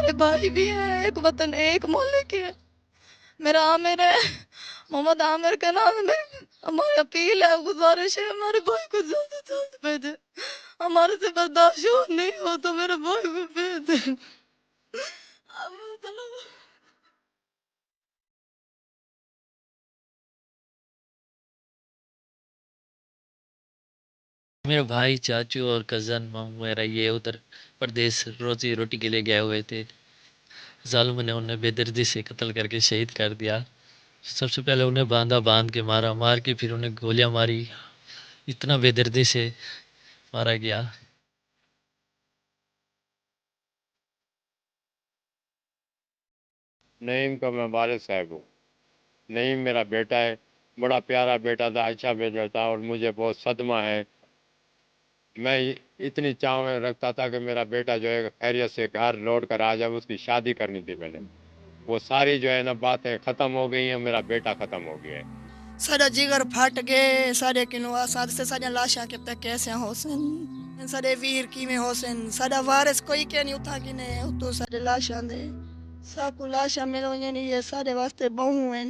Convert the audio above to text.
हमारे भाई भी हैं, एक वतन एक मोहल्ले के हैं। मेरा आमिर है, मोहम्मद आमिर के नाम में हमारी अपील है, गुजारिश है, हमारे भाई को जल्द से जल्द भेजे। हमारे से बर्दाश्त हो नहीं हो तो मेरे भाई को भेज दे। मेरे भाई चाचू और कज़न मामू वगैरह ये उधर प्रदेश रोजी रोटी के लिए गए हुए थे। जालिम ने उन्हें बेदर्दी से कत्ल करके शहीद कर दिया। सबसे पहले उन्हें बांध के मारा, मार के फिर उन्हें गोलियां मारी। इतना बेदर्दी से मारा गया। नईम का मैं वालिद साहब हूँ। नईम मेरा बेटा है, बड़ा प्यारा बेटा था, अच्छा बेटा था और मुझे बहुत सदमा है। मैं इतनी चाह रखता था कि मेरा बेटा जो है खैरियत से घर लौट कर आ जाए, उसकी शादी करनी थी मैंने। वो सारी जो है ना बातें ख़त्म हो गई हैं, मेरा बेटा ख़त्म हो गया है। सारा जिगर फट गए सारे किनुआ साथ से सारी लाशां के तक कैसे होसन सारे वीर की में होसन सारा वारिस कोई के नहीं उठा कि ने तो सारे लाशां दे साकू लाशां मिलो ये सारे वास्ते बहु हैं।